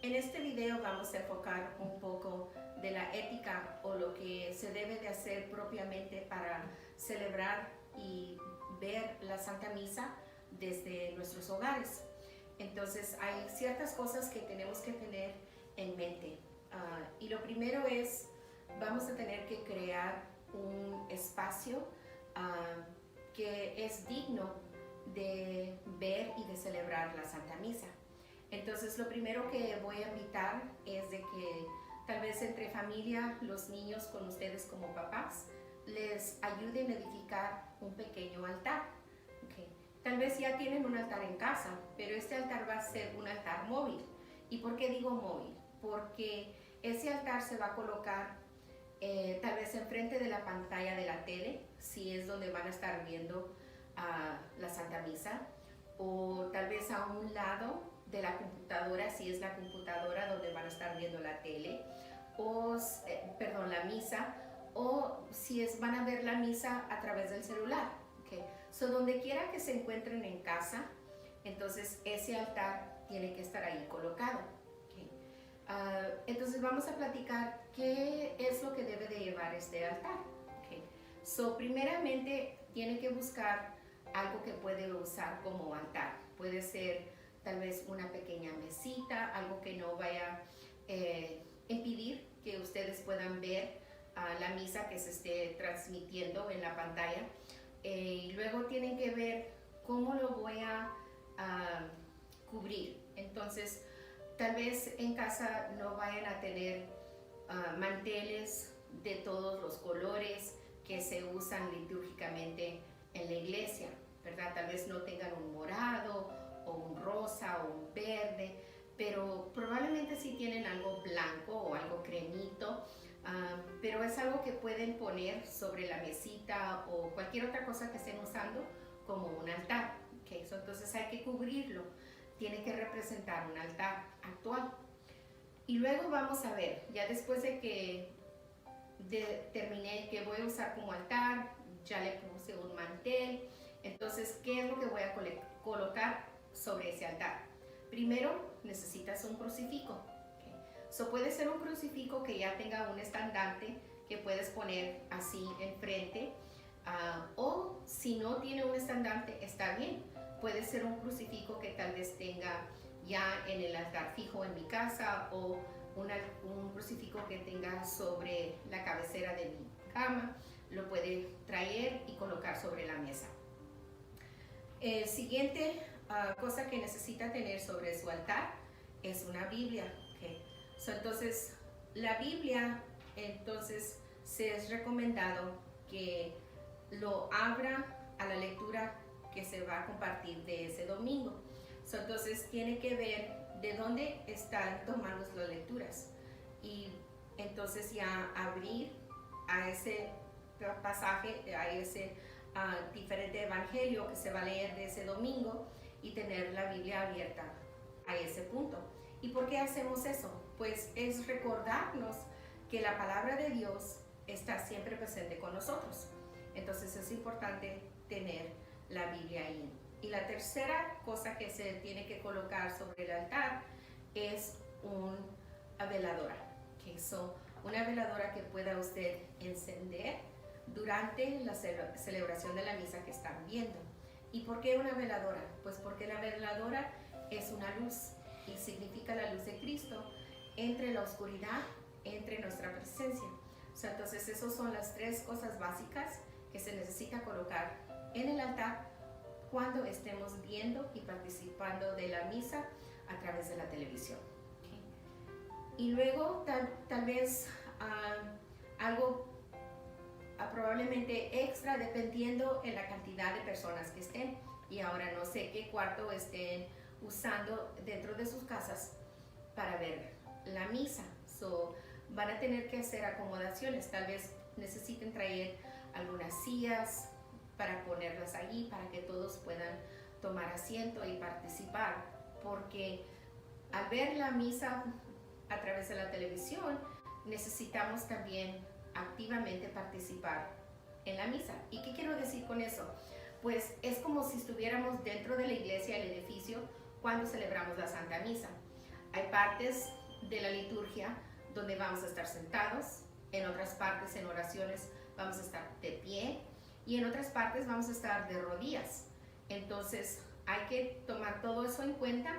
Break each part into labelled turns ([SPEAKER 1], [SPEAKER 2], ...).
[SPEAKER 1] En este video vamos a enfocar un poco de la ética o lo que se debe de hacer propiamente para celebrar y ver la Santa Misa desde nuestros hogares. Entonces hay ciertas cosas que tenemos que tener en mente. Y lo primero es, vamos a tener que crear un espacio que es digno de ver y de celebrar la Santa Misa. Entonces lo primero que voy a invitar es de que tal vez entre familia, los niños con ustedes como papás, les ayuden a edificar un pequeño altar. Okay. Tal vez ya tienen un altar en casa, pero este altar va a ser un altar móvil. ¿Y por qué digo móvil? Porque ese altar se va a colocar tal vez enfrente de la pantalla de la tele, si es donde van a estar viendo la Santa Misa, o tal vez a un lado de la computadora, si es la computadora donde van a estar viendo la tele, o la misa, o si van a ver la misa a través del celular. Okay. So, donde quiera que se encuentren en casa, entonces ese altar tiene que estar ahí colocado. Okay. Entonces vamos a platicar qué es lo que debe de llevar este altar. Okay. So, primeramente tiene que buscar algo que puede usar como altar. Puede ser tal vez una pequeña mesita, algo que no vaya a impedir que ustedes puedan ver la misa que se esté transmitiendo en la pantalla. Y luego tienen que ver cómo lo voy a cubrir. Entonces, tal vez en casa no vayan a tener manteles de todos los colores que se usan litúrgicamente en la iglesia, ¿verdad? Tal vez no tengan un morado o un rosa o un verde, pero probablemente sí tienen algo blanco o algo cremito, pero es algo que pueden poner sobre la mesita o cualquier otra cosa que estén usando como un altar. Okay. So, entonces hay que cubrirlo, tiene que representar un altar actual. Y luego vamos a ver, ya después de que terminé que voy a usar como altar, ya le puse un mantel, entonces ¿qué es lo que voy a colocar sobre ese altar? Primero necesitas un crucifijo. Okay. So, puede ser un crucifijo que ya tenga un estandarte que puedes poner así enfrente, o si no tiene un estandarte está bien, puede ser un crucifijo que tal vez tenga ya en el altar fijo en mi casa, o un crucifijo que tenga sobre la cabecera de mi cama, lo puede traer y colocar sobre la mesa. Siguiente cosa que necesita tener sobre su altar es una Biblia. Okay. So, entonces, la Biblia, entonces, se es recomendado que lo abra a la lectura que se va a compartir de ese domingo. So, entonces, tiene que ver de dónde están tomando las lecturas y entonces ya abrir a ese pasaje, a ese diferente evangelio que se va a leer de ese domingo y tener la Biblia abierta a ese punto. ¿Y por qué hacemos eso? Pues es recordarnos que la palabra de Dios está siempre presente con nosotros. Entonces es importante tener la Biblia ahí. Y la tercera cosa que se tiene que colocar sobre el altar es una veladora. Okay, so, una veladora que pueda usted encender durante la celebración de la misa que están viendo. ¿Y por qué una veladora? Pues porque la veladora es una luz y significa la luz de Cristo entre la oscuridad, entre nuestra presencia. O sea, entonces esas son las tres cosas básicas que se necesita colocar en el altar cuando estemos viendo y participando de la misa a través de la televisión. Okay. Y luego tal vez algo probablemente extra dependiendo en la cantidad de personas que estén, y ahora no sé qué cuarto estén usando dentro de sus casas para ver la misa. So, van a tener que hacer acomodaciones, tal vez necesiten traer algunas sillas para ponerlas allí para que todos puedan tomar asiento y participar, porque al ver la misa a través de la televisión necesitamos también activamente participar en la misa. ¿Y qué quiero decir con eso? Pues es como si estuviéramos dentro de la iglesia, el edificio, cuando celebramos la Santa Misa. Hay partes de la liturgia donde vamos a estar sentados, en otras partes, en oraciones, vamos a estar de pie y en otras partes vamos a estar de rodillas. Entonces hay que tomar todo eso en cuenta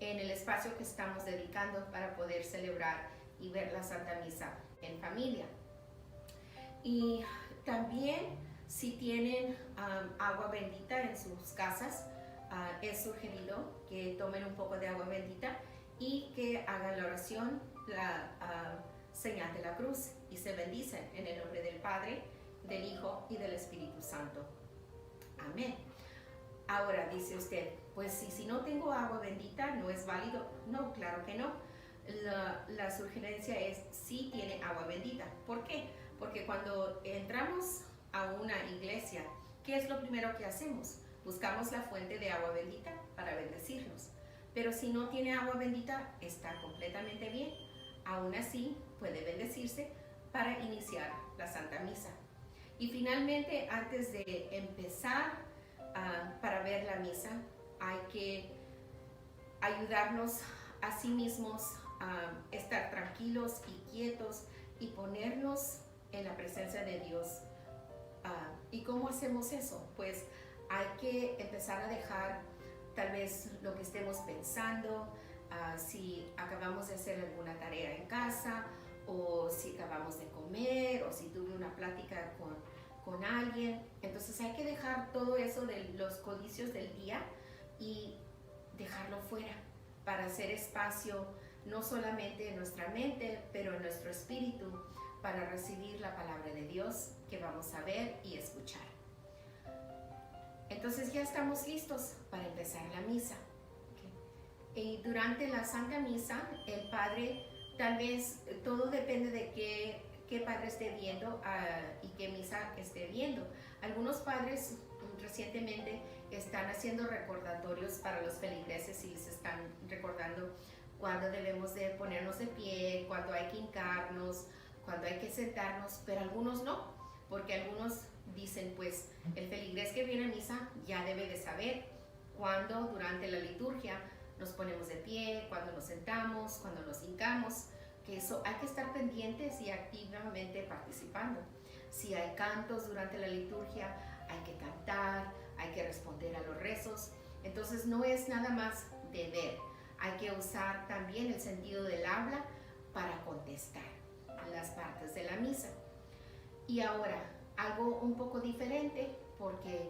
[SPEAKER 1] en el espacio que estamos dedicando para poder celebrar y ver la Santa Misa en familia. Y también si tienen agua bendita en sus casas, es sugerido que tomen un poco de agua bendita y que hagan la oración, la señal de la cruz, y se bendicen en el nombre del Padre, del Hijo y del Espíritu Santo. Amén. Ahora dice usted, pues si no tengo agua bendita, ¿no es válido? No, claro que no. La sugerencia es si tiene agua bendita. ¿Por qué? Porque cuando entramos a una iglesia, ¿qué es lo primero que hacemos? Buscamos la fuente de agua bendita para bendecirnos. Pero si no tiene agua bendita, está completamente bien. Aún así, puede bendecirse para iniciar la Santa Misa. Y finalmente, antes de empezar para ver la misa, hay que ayudarnos a sí mismos a estar tranquilos y quietos y ponernos en la presencia de Dios. ¿Y cómo hacemos eso? Pues hay que empezar a dejar tal vez lo que estemos pensando, si acabamos de hacer alguna tarea en casa, o si acabamos de comer, o si tuve una plática con alguien. Entonces hay que dejar todo eso de los codicios del día y dejarlo fuera para hacer espacio no solamente en nuestra mente, pero en nuestro espíritu, para recibir la palabra de Dios que vamos a ver y escuchar. Entonces ya estamos listos para empezar la misa. Y durante la Santa Misa, el Padre, tal vez todo depende de qué padre esté viendo y qué misa esté viendo. Algunos padres recientemente están haciendo recordatorios para los feligreses y les están recordando cuándo debemos de ponernos de pie, cuándo hay que hincarnos, cuándo hay que sentarnos, pero algunos no, porque algunos dicen, pues el feligrés que viene a misa ya debe de saber cuándo durante la liturgia nos ponemos de pie, cuándo nos sentamos, cuándo nos hincamos, que eso hay que estar pendientes y activamente participando. Si hay cantos durante la liturgia, hay que cantar, hay que responder a los rezos. Entonces no es nada más de ver, hay que usar también el sentido del habla para contestar las partes de la misa. Y ahora, algo un poco diferente, porque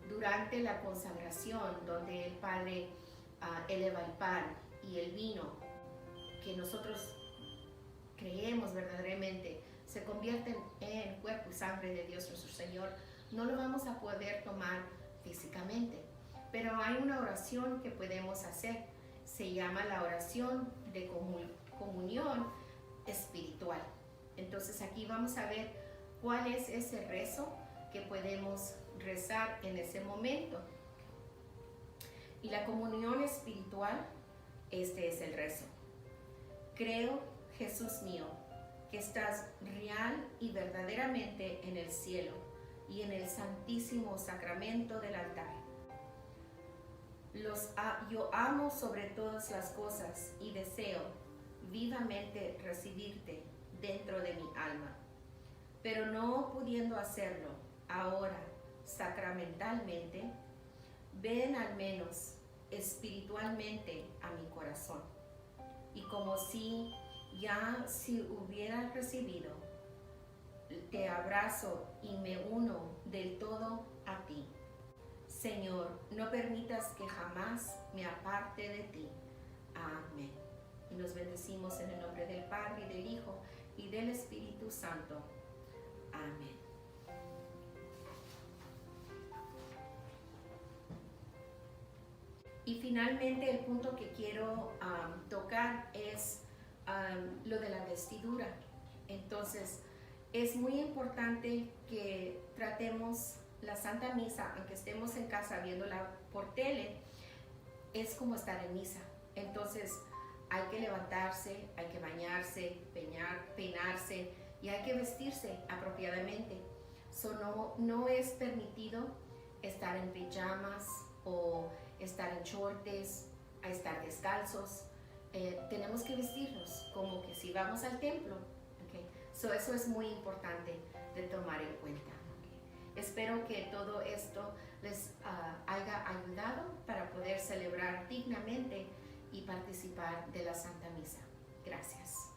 [SPEAKER 1] durante la consagración, donde el Padre eleva el pan y el vino, que nosotros creemos verdaderamente se convierten en cuerpo y sangre de Dios nuestro Señor, no lo vamos a poder tomar físicamente, pero hay una oración que podemos hacer, se llama la oración de comunión espiritual. Entonces aquí vamos a ver cuál es ese rezo que podemos rezar en ese momento. Y la comunión espiritual, este es el rezo. Creo, Jesús mío, que estás real y verdaderamente en el cielo y en el santísimo sacramento del altar. Yo amo sobre todas las cosas y deseo vivamente recibirte dentro de mi alma, pero no pudiendo hacerlo ahora sacramentalmente, ven al menos espiritualmente a mi corazón, y como si hubiera recibido, te abrazo y me uno del todo a ti. Señor, no permitas que jamás me aparte de ti. Amén. Y nos bendecimos en el nombre del Padre, y del Hijo, y del Espíritu Santo. Amén. Y finalmente el punto que quiero tocar es lo de la vestidura. Entonces es muy importante que tratemos la Santa Misa, aunque estemos en casa viéndola por tele, es como estar en misa. Entonces hay que levantarse, hay que bañarse, peinarse y hay que vestirse apropiadamente. No es permitido estar en pijamas o estar en shorts, a estar descalzos. Tenemos que vestirnos vamos al templo. Okay. So eso es muy importante de tomar en cuenta. Okay. Espero que todo esto les haya ayudado para poder celebrar dignamente y participar de la Santa Misa. Gracias.